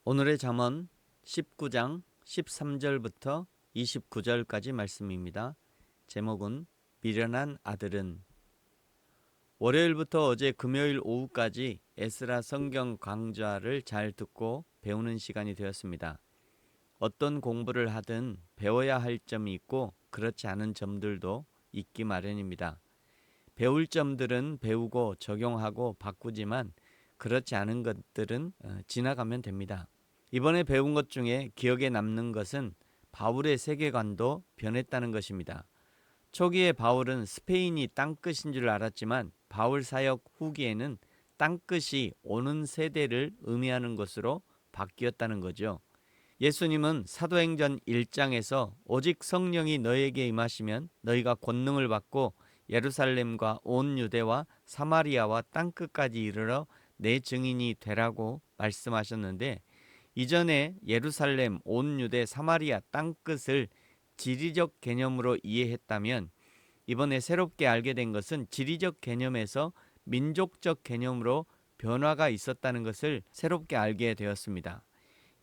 오늘의 잠언 19장 13절부터 29절까지 말씀입니다. 제목은 미련한 아들은. 월요일부터 어제 금요일 오후까지 에스라 성경 강좌를 잘 듣고 배우는 시간이 되었습니다. 어떤 공부를 하든 배워야 할 점이 있고 그렇지 않은 점들도 있기 마련입니다. 배울 점들은 배우고 적용하고 바꾸지만 그렇지 않은 것들은 지나가면 됩니다. 이번에 배운 것 중에 기억에 남는 것은 바울의 세계관도 변했다는 것입니다. 초기에 바울은 스페인이 땅끝인 줄 알았지만 바울 사역 후기에는 땅끝이 오는 세대를 의미하는 것으로 바뀌었다는 거죠. 예수님은 사도행전 1장에서 오직 성령이 너에게 임하시면 너희가 권능을 받고 예루살렘과 온 유대와 사마리아와 땅끝까지 이르러 내 증인이 되라고 말씀하셨는데, 이전에 예루살렘, 온 유대, 사마리아 땅끝을 지리적 개념으로 이해했다면 이번에 새롭게 알게 된 것은 지리적 개념에서 민족적 개념으로 변화가 있었다는 것을 새롭게 알게 되었습니다.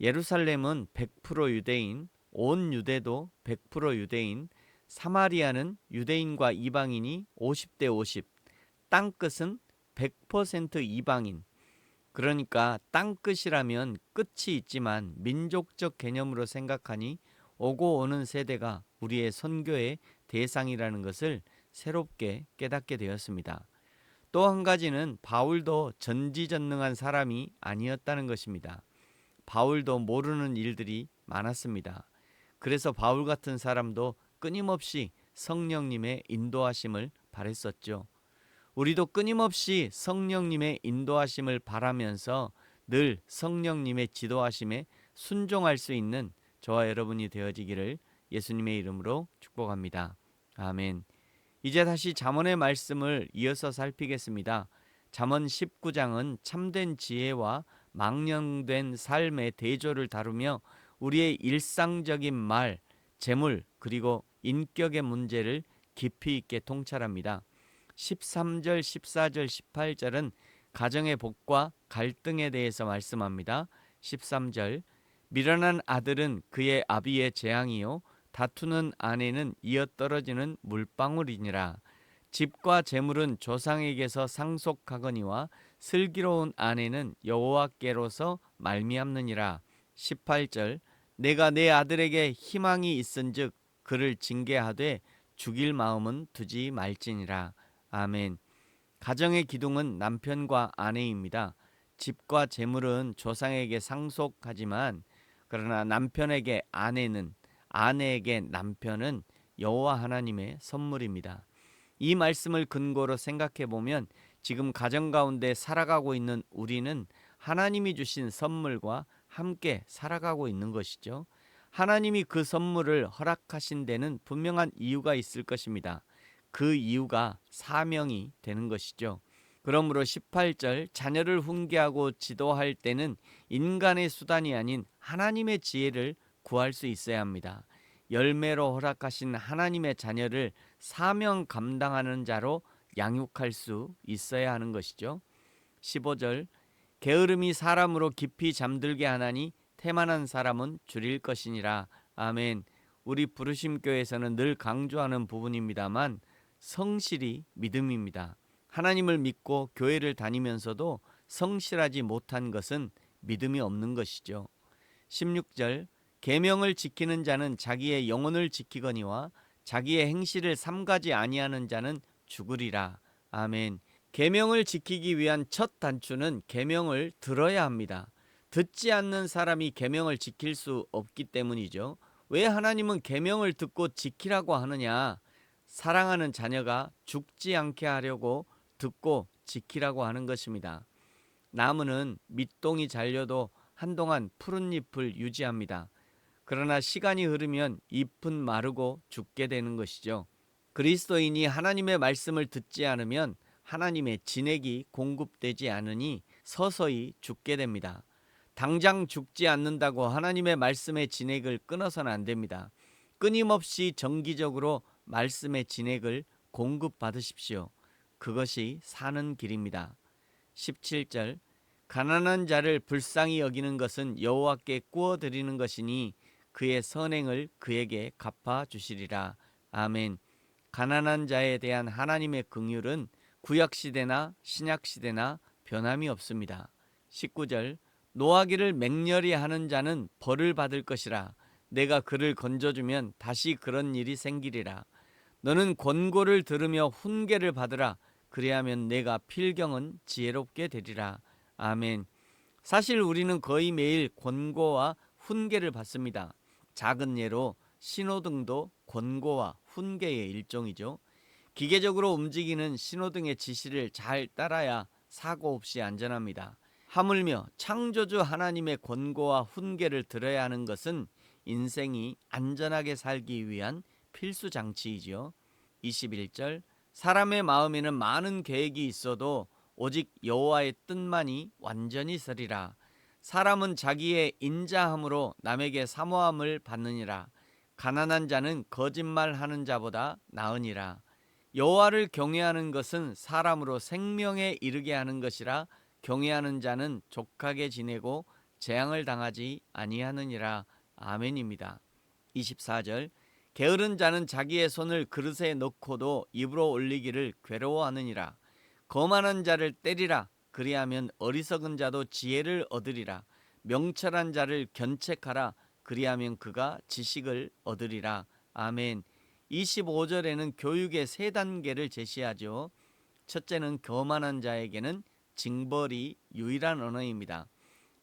예루살렘은 100% 유대인, 온 유대도 100% 유대인, 사마리아는 유대인과 이방인이 50대 50, 땅끝은 100% 이방인. 그러니까 땅끝이라면 끝이 있지만 민족적 개념으로 생각하니 오고 오는 세대가 우리의 선교의 대상이라는 것을 새롭게 깨닫게 되었습니다. 또 한 가지는 바울도 전지전능한 사람이 아니었다는 것입니다. 바울도 모르는 일들이 많았습니다. 그래서 바울 같은 사람도 끊임없이 성령님의 인도하심을 바랬었죠. 우리도 끊임없이 성령님의 인도하심을 바라면서 늘 성령님의 지도하심에 순종할 수 있는 저와 여러분이 되어지기를 예수님의 이름으로 축복합니다. 아멘. 이제 다시 잠언의 말씀을 이어서 살피겠습니다. 잠언 19장은 참된 지혜와 망령된 삶의 대조를 다루며 우리의 일상적인 말, 재물, 그리고 인격의 문제를 깊이 있게 통찰합니다. 13절, 14절, 18절은 가정의 복과 갈등에 대해서 말씀합니다. 13절, 미련한 아들은 그의 아비의 재앙이요 다투는 아내는 이어떨어지는 물방울이니라. 집과 재물은 조상에게서 상속하거니와 슬기로운 아내는 여호와께로서 말미암느니라. 18절, 내가 내 아들에게 희망이 있은즉 그를 징계하되 죽일 마음은 두지 말지니라. 아멘. 가정의 기둥은 남편과 아내입니다. 집과 재물은 조상에게 상속하지만 그러나 남편에게 아내는, 아내에게 남편은 여호와 하나님의 선물입니다. 이 말씀을 근거로 생각해 보면 지금 가정 가운데 살아가고 있는 우리는 하나님이 주신 선물과 함께 살아가고 있는 것이죠. 하나님이 그 선물을 허락하신 데는 분명한 이유가 있을 것입니다. 그 이유가 사명이 되는 것이죠. 그러므로 18절, 자녀를 훈계하고 지도할 때는 인간의 수단이 아닌 하나님의 지혜를 구할 수 있어야 합니다. 열매로 허락하신 하나님의 자녀를 사명 감당하는 자로 양육할 수 있어야 하는 것이죠. 15절, 게으름이 사람으로 깊이 잠들게 하나니 태만한 사람은 줄일 것이니라. 아멘. 우리 부르심교회에서는 늘 강조하는 부분입니다만 성실이 믿음입니다. 하나님을 믿고 교회를 다니면서도 성실하지 못한 것은 믿음이 없는 것이죠. 16절, 계명을 지키는 자는 자기의 영혼을 지키거니와 자기의 행실을 삼가지 아니하는 자는 죽으리라. 아멘. 계명을 지키기 위한 첫 단추는 계명을 들어야 합니다. 듣지 않는 사람이 계명을 지킬 수 없기 때문이죠. 왜 하나님은 계명을 듣고 지키라고 하느냐? 사랑하는 자녀가 죽지 않게 하려고 듣고 지키라고 하는 것입니다. 나무는 밑동이 잘려도 한동안 푸른 잎을 유지합니다. 그러나 시간이 흐르면 잎은 마르고 죽게 되는 것이죠. 그리스도인이 하나님의 말씀을 듣지 않으면 하나님의 진액이 공급되지 않으니 서서히 죽게 됩니다. 당장 죽지 않는다고 하나님의 말씀의 진액을 끊어서는 안 됩니다. 끊임없이 정기적으로 말씀의 진액을 공급받으십시오. 그것이 사는 길입니다. 17절, 가난한 자를 불쌍히 여기는 것은 여호와께 구워 드리는 것이니 그의 선행을 그에게 갚아 주시리라. 아멘. 가난한 자에 대한 하나님의 긍휼은 구약 시대나 신약 시대나 변함이 없습니다. 19절 노하기를 맹렬히 하는 자는 벌을 받을 것이라. 내가 그를 건져주면 다시 그런 일이 생기리라. 너는 권고를 들으며 훈계를 받으라. 그리하면 내가 필경은 지혜롭게 되리라. 아멘. 사실 우리는 거의 매일 권고와 훈계를 받습니다. 작은 예로 신호등도 권고와 훈계의 일종이죠. 기계적으로 움직이는 신호등의 지시를 잘 따라야 사고 없이 안전합니다. 하물며 창조주 하나님의 권고와 훈계를 들어야 하는 것은 인생이 안전하게 살기 위한 필수 장치이지요. 21절 사람의 마음에는 많은 계획이 있어도 오직 여호와의 뜻만이 완전히 서리라. 사람은 자기의 인자함으로 남에게 사모함을 받느니라. 가난한 자는 거짓말하는 자보다 나으니라. 여호와를 경외하는 것은 사람으로 생명에 이르게 하는 것이라. 경외하는 자는 족하게 지내고 재앙을 당하지 아니하느니라. 아멘입니다. 24절 게으른 자는 자기의 손을 그릇에 넣고도 입으로 올리기를 괴로워하느니라. 거만한 자를 때리라. 그리하면 어리석은 자도 지혜를 얻으리라. 명철한 자를 견책하라. 그리하면 그가 지식을 얻으리라. 아멘. 25절에는 교육의 세 단계를 제시하죠. 첫째는 거만한 자에게는 징벌이 유일한 언어입니다.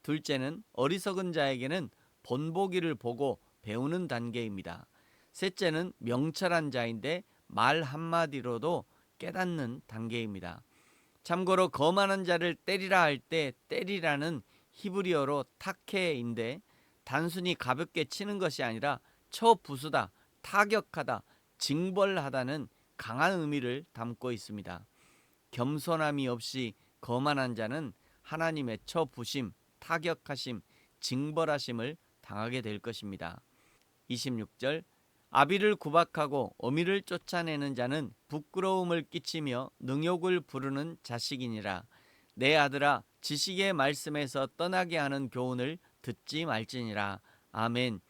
둘째는 어리석은 자에게는 본보기를 보고 배우는 단계입니다. 셋째는 명철한 자인데 말 한마디로도 깨닫는 단계입니다. 참고로 거만한 자를 때리라 할 때 때리라는 히브리어로 타케인데 단순히 가볍게 치는 것이 아니라 쳐 부수다, 타격하다, 징벌하다는 강한 의미를 담고 있습니다. 겸손함이 없이 거만한 자는 하나님의 쳐 부심, 타격하심, 징벌하심을 당하게 될 것입니다. 26절 아비를 구박하고 어미를 쫓아내는 자는 부끄러움을 끼치며 능욕을 부르는 자식이니라. 내 아들아 지식의 말씀에서 떠나게 하는 교훈을 듣지 말지니라. 아멘.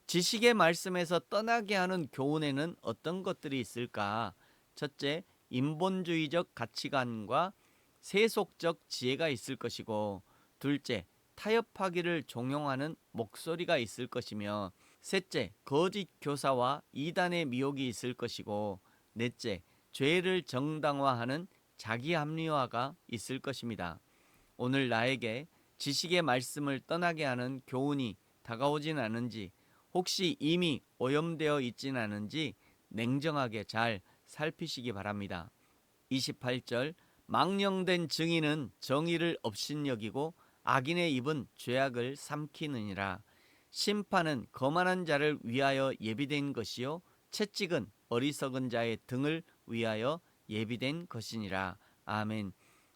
지식의 말씀에서 떠나게 하는 교훈에는 어떤 것들이 있을까? 첫째, 인본주의적 가치관과 세속적 지혜가 있을 것이고, 둘째, 타협하기를 종용하는 목소리가 있을 것이며, 셋째, 거짓 교사와 이단의 미혹이 있을 것이고, 넷째, 죄를 정당화하는 자기 합리화가 있을 것입니다. 오늘 나에게 지식의 말씀을 떠나게 하는 교훈이 다가오진 않은지, 혹시 이미 오염되어 있진 않은지 냉정하게 잘 살피시기 바랍니다. 28절 망령된 증인은 정의를 업신여기고 악인의 입은 죄악을 삼키느니라. 심판은 거만한 자를 위하여 예비된 것이요 채찍은 어리석은 자의 등을 위하여 예비된 것이니라. 아멘.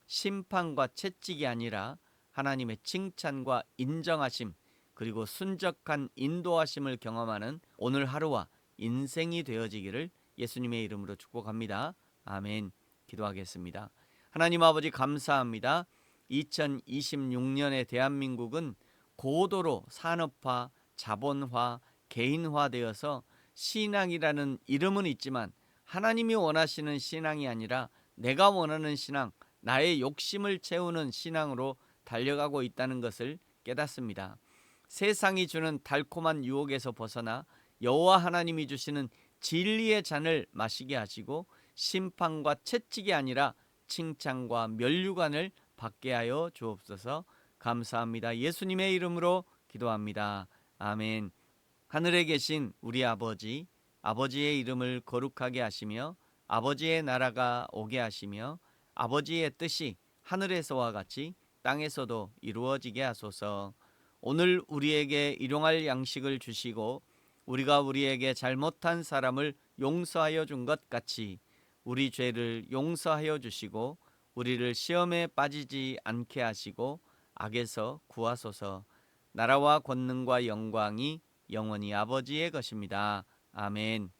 심판과 채찍이 아니라 하나님의 칭찬과 인정하심 그리고 순적한 인도하심을 경험하는 오늘 하루와 인생이 되어지기를 예수님의 이름으로 축복합니다. 아멘. 기도하겠습니다. 하나님 아버지 감사합니다. 2026년의 대한민국은 고도로 산업화, 자본화, 개인화되어서 신앙이라는 이름은 있지만 하나님이 원하시는 신앙이 아니라 내가 원하는 신앙, 나의 욕심을 채우는 신앙으로 달려가고 있다는 것을 깨닫습니다. 세상이 주는 달콤한 유혹에서 벗어나 여호와 하나님이 주시는 진리의 잔을 마시게 하시고 심판과 채찍이 아니라 칭찬과 면류관을 받게 하여 주옵소서. 감사합니다. 예수님의 이름으로 기도합니다. 아멘. 하늘에 계신 우리 아버지, 아버지의 이름을 거룩하게 하시며 아버지의 나라가 오게 하시며 아버지의 뜻이 하늘에서와 같이 땅에서도 이루어지게 하소서. 오늘 우리에게 일용할 양식을 주시고 우리가 우리에게 잘못한 사람을 용서하여 준 것 같이 우리 죄를 용서하여 주시고 우리를 시험에 빠지지 않게 하시고 악에서 구하소서. 나라와 권능과 영광이 영원히 아버지의 것입니다. 아멘.